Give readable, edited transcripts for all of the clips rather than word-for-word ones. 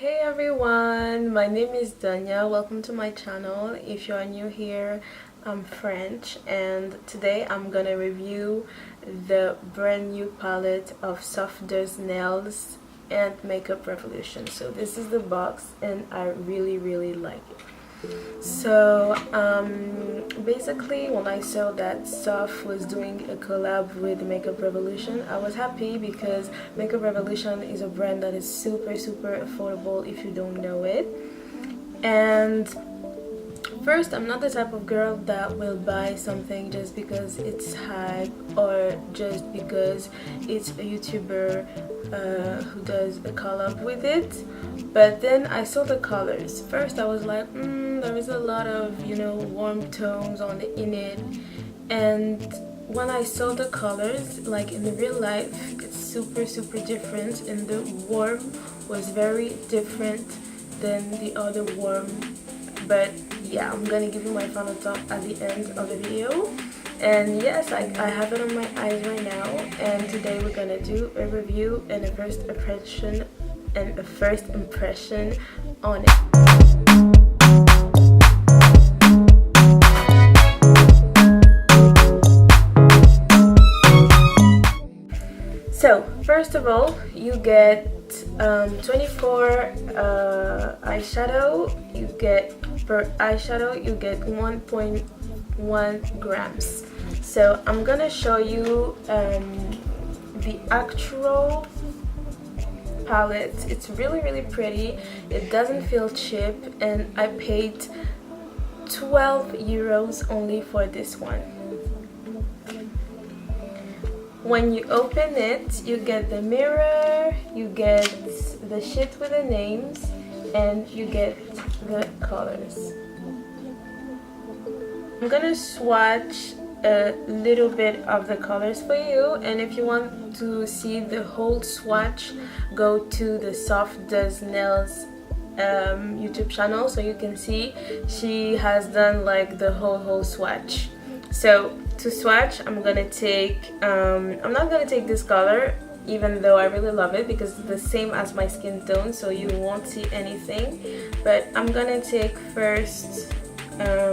Hey everyone, my name is Donia. Welcome to my channel. If you are new here, I'm French and today I'm gonna review the brand new palette of sophdoesnails and Makeup Revolution. So this is the box and I really like it. So basically when I saw that Soph was doing a collab with Makeup Revolution, I was happy because Makeup Revolution is a brand that is super affordable if you don't know it. And first, I'm not the type of girl that will buy something just because it's hype or just because it's a YouTuber who does a collab with it. But then I saw the colors. First I was like, there is a lot of, you know, warm tones in it. And when I saw the colors, like in the real life, it's super different, and the warm was very different than the other warm. But yeah, I'm gonna give you my final thought at the end of the video. And yes, I have it on my eyes right now, and today we're gonna do a review and a first impression on it. So first of all, you get 24 eyeshadow. You get per eyeshadow you get 1.1 grams. So I'm gonna show you the actual palette. It's really pretty. It doesn't feel cheap, and I paid 12 euros only for this one. When you open it, you get the mirror, you get the sheet with the names, and you get the colors. I'm gonna swatch a little bit of the colors for you, and if you want to see the whole swatch, go to the sophdoesnails YouTube channel so you can see. She has done like the whole swatch. So to swatch, I'm gonna take I'm not gonna take this color, even though I really love it because it's the same as my skin tone, so you won't see anything. But I'm gonna take first, I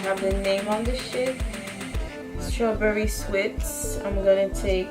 have the name on the sheet, Strawberry Sweets. I'm gonna take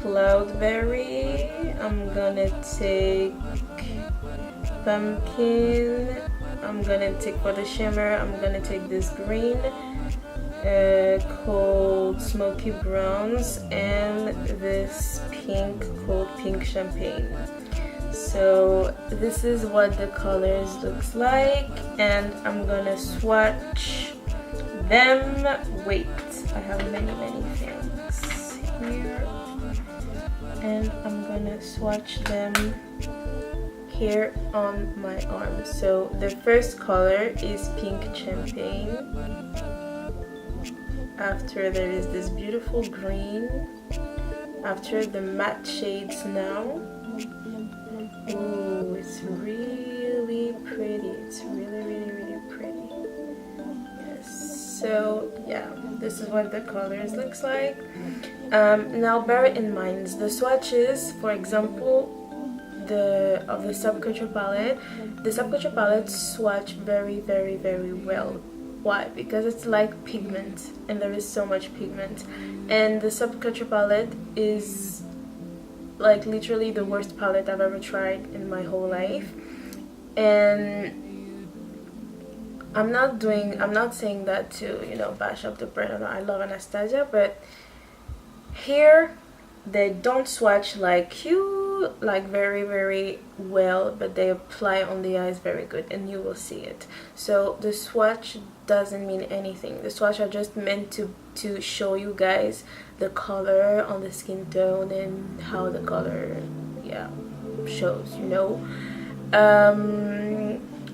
Cloudberry. I'm gonna take Pumpkin. I'm gonna take, for the shimmer, I'm gonna take this green called Smoky Browns, and this pink called Pink Champagne. So this is what the colors looks like, and I'm gonna swatch them. Wait, I have many things here, and I'm gonna swatch them here on my arm. So the first color is Pink Champagne. After there is this beautiful green. After the matte shades now. Ooh, it's really pretty. It's really pretty. Yes. So yeah, this is what the colors looks like. Now bear in mind the swatches, for example, of the Subculture palette. The Subculture palette swatch very well. Why? Because it's like pigment, and there is so much pigment, and the Subculture palette is like literally the worst palette I've ever tried in my whole life. And I'm not saying that to, you know, bash up the brand. I love Anastasia, but here they don't swatch like you, like very well, but they apply on the eyes very good, and you will see it. So the swatch doesn't mean anything. The swatch are just meant to show you guys the color on the skin tone and how the color, yeah, shows, you know.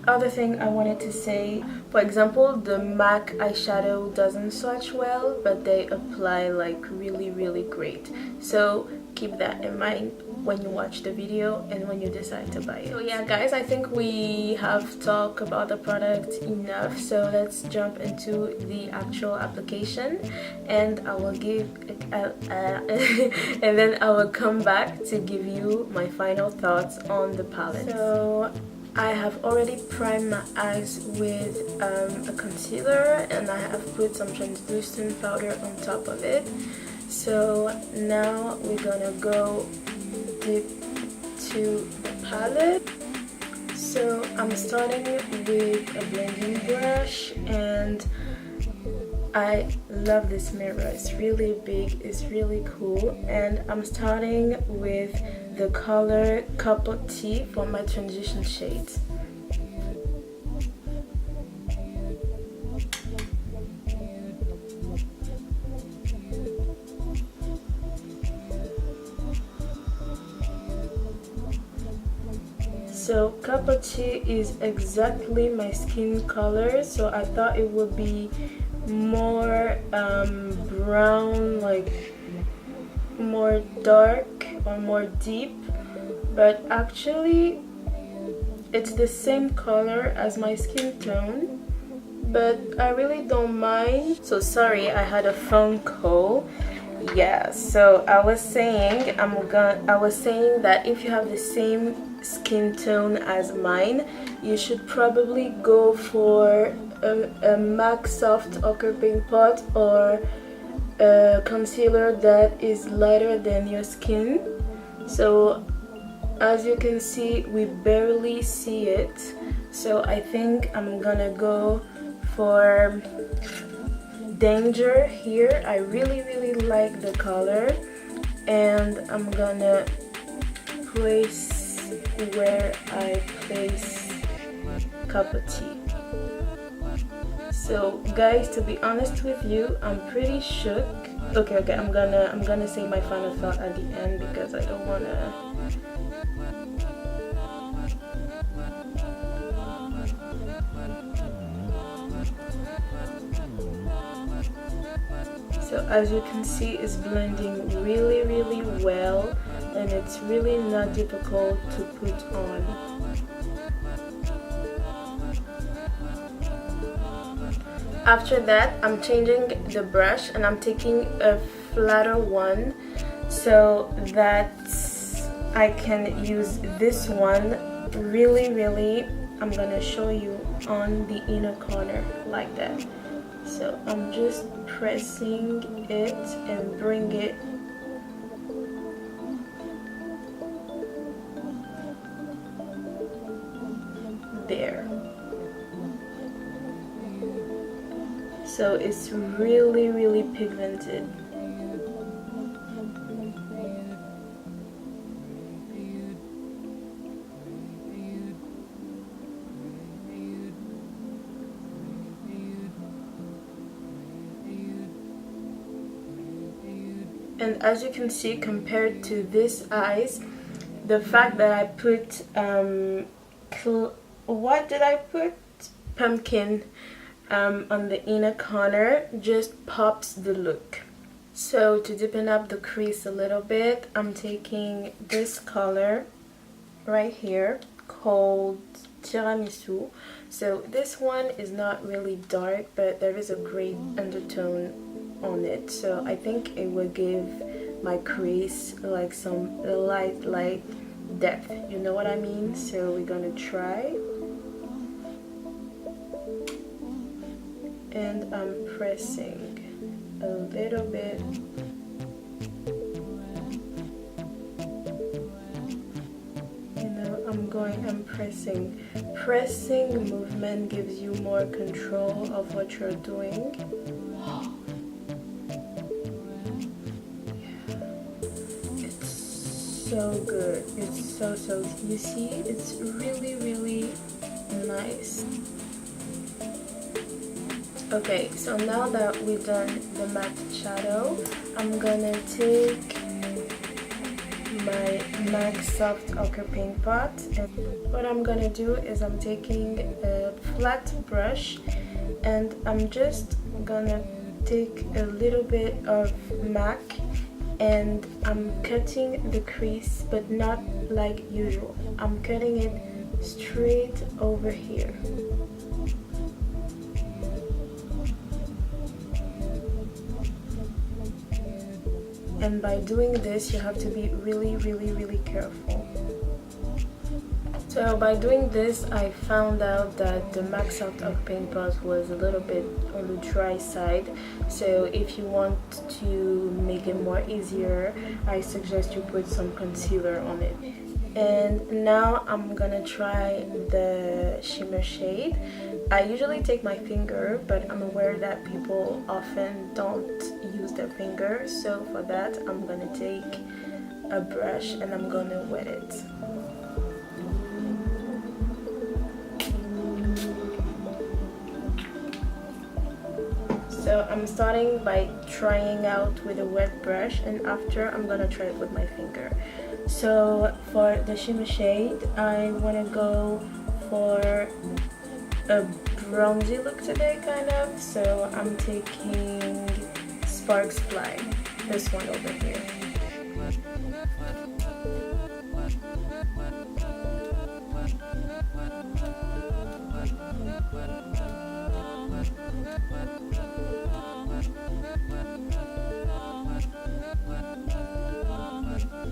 Other thing I wanted to say, for example, the MAC eyeshadow doesn't swatch well, but they apply like really great. So keep that in mind. when you watch the video and when you decide to buy it. So yeah guys, I think we have talked about the product enough, so let's jump into the actual application, and I will give and then I will come back to give you my final thoughts on the palette. So I have already primed my eyes with a concealer, and I have put some translucent powder on top of it. So now we're gonna go deep to the palette. So I'm starting with a blending brush, and I love this mirror. It's really big, it's really cool, and I'm starting with the color Cup of Tea for my transition shades. So Cup of Tea is exactly my skin color, so I thought it would be more brown, like more dark or more deep, but actually it's the same color as my skin tone, but I really don't mind. So sorry, I had a phone call. Yeah, so I was saying that if you have the same skin tone as mine, you should probably go for a MAC Soft Ochre Paint Pot or a concealer that is lighter than your skin. So as you can see, we barely see it, so I think I'm gonna go for Danger here. I really like the color, and I'm gonna place where I place Cup of Tea. So guys, to be honest with you, I'm pretty shook. Okay, I'm gonna say my final thought at the end because I don't wanna. So as you can see, it's blending really well, and it's really not difficult to put on. After that, I'm changing the brush and I'm taking a flatter one so that I can use this one really. I'm gonna show you on the inner corner like that. So I'm just pressing it and bring it there. So it's really pigmented. And as you can see, compared to this eyes, the fact that I put what did I put? Pumpkin on the inner corner just pops the look. So to deepen up the crease a little bit, I'm taking this color right here called Tiramisu. So this one is not really dark, but there is a gray undertone on it, so I think it will give my crease like some light depth, you know what I mean? So we're gonna try, and I'm pressing a little bit. I'm pressing movement gives you more control of what you're doing. So good, it's so you see, it's really nice. Okay, so now that we've done the matte shadow, I'm gonna take my MAC Soft Ochre Paint Pot, and what I'm gonna do is I'm taking a flat brush and I'm just gonna take a little bit of MAC and I'm cutting the crease, but not like usual. I'm cutting it straight over here. And by doing this, you have to be really careful. So by doing this, I found out that the max out of paint pot was a little bit on the dry side. So if you want to make it more easier, I suggest you put some concealer on it. And now I'm gonna try the shimmer shade. I usually take my finger, but I'm aware that people often don't use their finger. So for that, I'm gonna take a brush and I'm gonna wet it. So I'm starting by trying out with a wet brush, and after I'm gonna try it with my finger. So for the shimmer shade, I want to go for a bronzy look today, kind of. So I'm taking Sparks Fly, this one over here.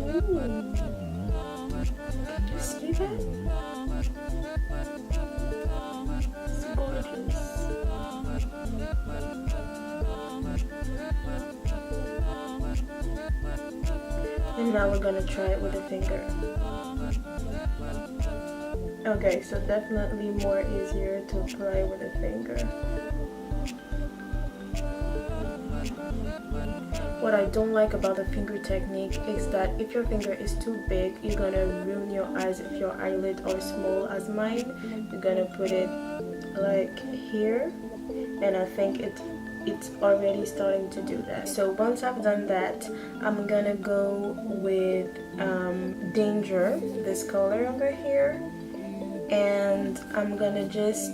Ooh. Can you see that? It's gorgeous. And now we're gonna try it with a finger. Okay, so definitely more easier to apply with a finger. What I don't like about the finger technique is that if your finger is too big, you're gonna ruin your eyes. If your eyelids are small as mine, you're gonna put it like here, and I think it's already starting to do that. So once I've done that, I'm gonna go with Danger, this color over here, and I'm gonna just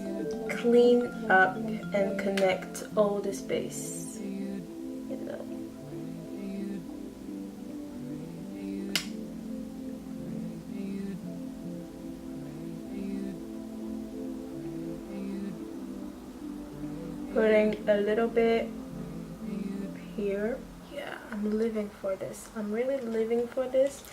clean up and connect all the space. Putting a little bit here. Yeah, I'm living for this. I'm really living for this.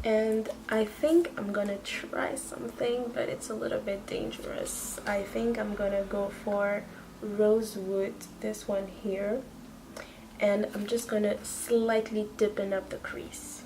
And I think I'm gonna try something, but it's a little bit dangerous. I think I'm gonna go for Rosewood, this one here. And I'm just gonna slightly deepen up the crease.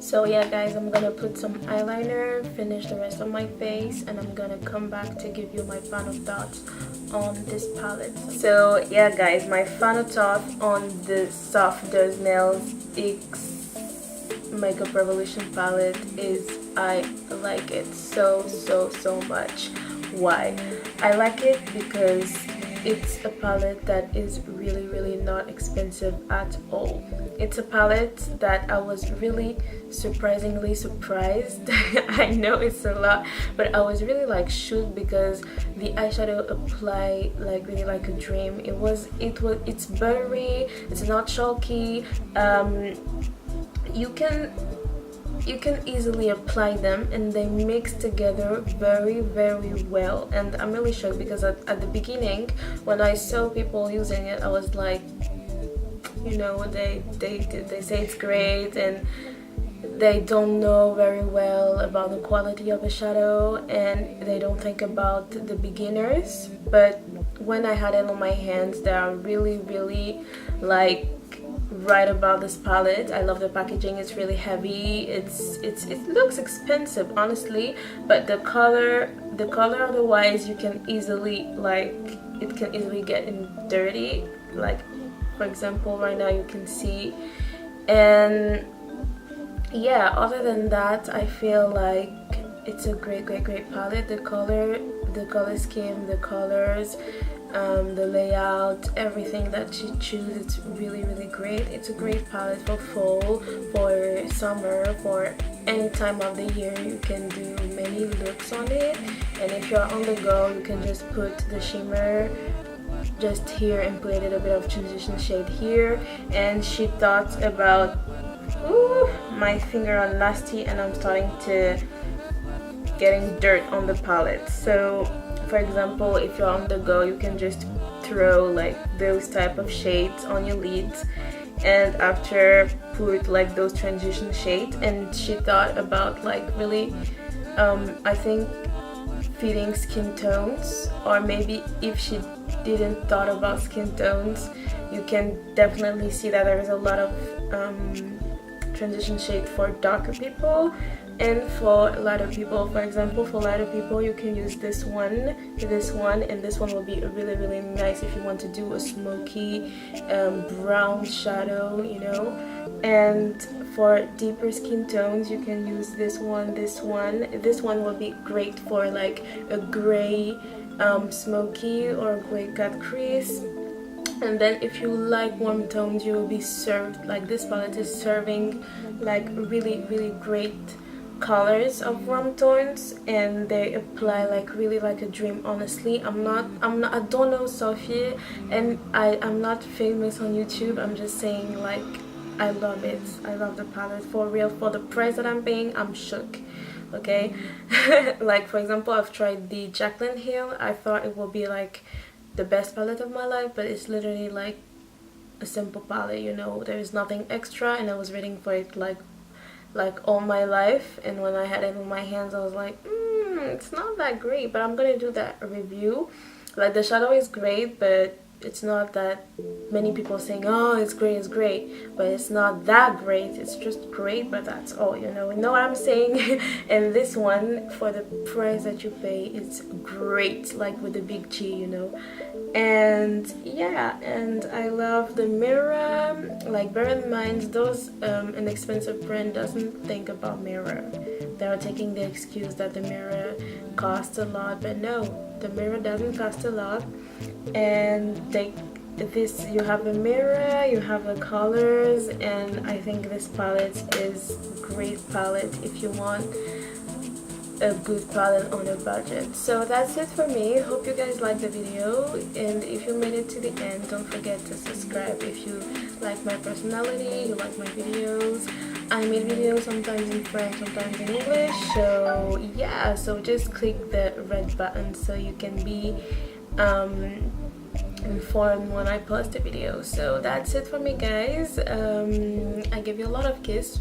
So yeah guys, I'm gonna put some eyeliner, finish the rest of my face, and I'm gonna come back to give you my final thoughts on this palette. So yeah guys, my final thoughts on the sophdoesnails X Makeup Revolution palette is I like it so much. Why? I like it because it's a palette that is really not expensive at all. It's a palette that I was really surprisingly surprised. I know it's a lot, but I was really like shocked because the eyeshadow apply like really like a dream. It's buttery, it's not chalky. You can easily apply them and they mix together very well, and I'm really shocked because at the beginning when I saw people using it, I was like, you know, they say it's great and they don't know very well about the quality of a shadow and they don't think about the beginners. But when I had it on my hands, they are really like right about this palette. I love the packaging. It's really heavy. It looks expensive honestly, but the color otherwise you can easily like, it can easily get in dirty like for example right now you can see. And yeah, other than that, I feel like it's a great palette. The color scheme, the colors, the layout, everything that she chooses, it's really great. It's a great palette for fall, for summer, for any time of the year. You can do many looks on it, and if you're on the go, you can just put the shimmer just here and put a little bit of transition shade here. And she thought about, ooh, my finger on nasty, and I'm starting to getting dirt on the palette. So for example, if you're on the go, you can just throw like those type of shades on your lids, and after put like those transition shades. And she thought about like really I think fitting skin tones, or maybe if she didn't thought about skin tones, you can definitely see that there is a lot of transition shade for darker people and for lighter people. For example, for lighter people, you can use this one, and this one will be really nice if you want to do a smoky brown shadow, you know. And for deeper skin tones, you can use this one. This one will be great for like a gray smoky or gray cut crease. And then if you like warm tones, you will be served like this palette is serving like really great colors of warm tones, and they apply like really like a dream. Honestly, I don't know Sophie, and I'm not famous on YouTube. I'm just saying, like, I love it. I love the palette for real. For the price that I'm paying, I'm shook. Okay. Like for example, I've tried the Jaclyn Hill. I thought it would be like the best palette of my life, but it's literally like a simple palette, you know. There is nothing extra, and I was waiting for it like all my life, and when I had it in my hands, I was like, it's not that great. But I'm gonna do that review. Like the shadow is great, but it's not that many people saying, oh, it's great, but it's not that great. It's just great, but that's all, you know what I'm saying. And this one, for the price that you pay, it's great, like with the big G, you know. And yeah, and I love the mirror. Like, bear in mind, those an expensive brand doesn't think about mirror. They are taking the excuse that the mirror costs a lot, but no, the mirror doesn't cost a lot. And you have a mirror, you have the colors, and I think this palette is a great palette if you want a good palette on a budget. So that's it for me. Hope you guys liked the video, and if you made it to the end, don't forget to subscribe if you like my personality, you like my videos. I made videos sometimes in French, sometimes in English, so yeah, so just click the red button so you can be informed when I post a video. So that's it for me, guys. I give you a lot of kiss.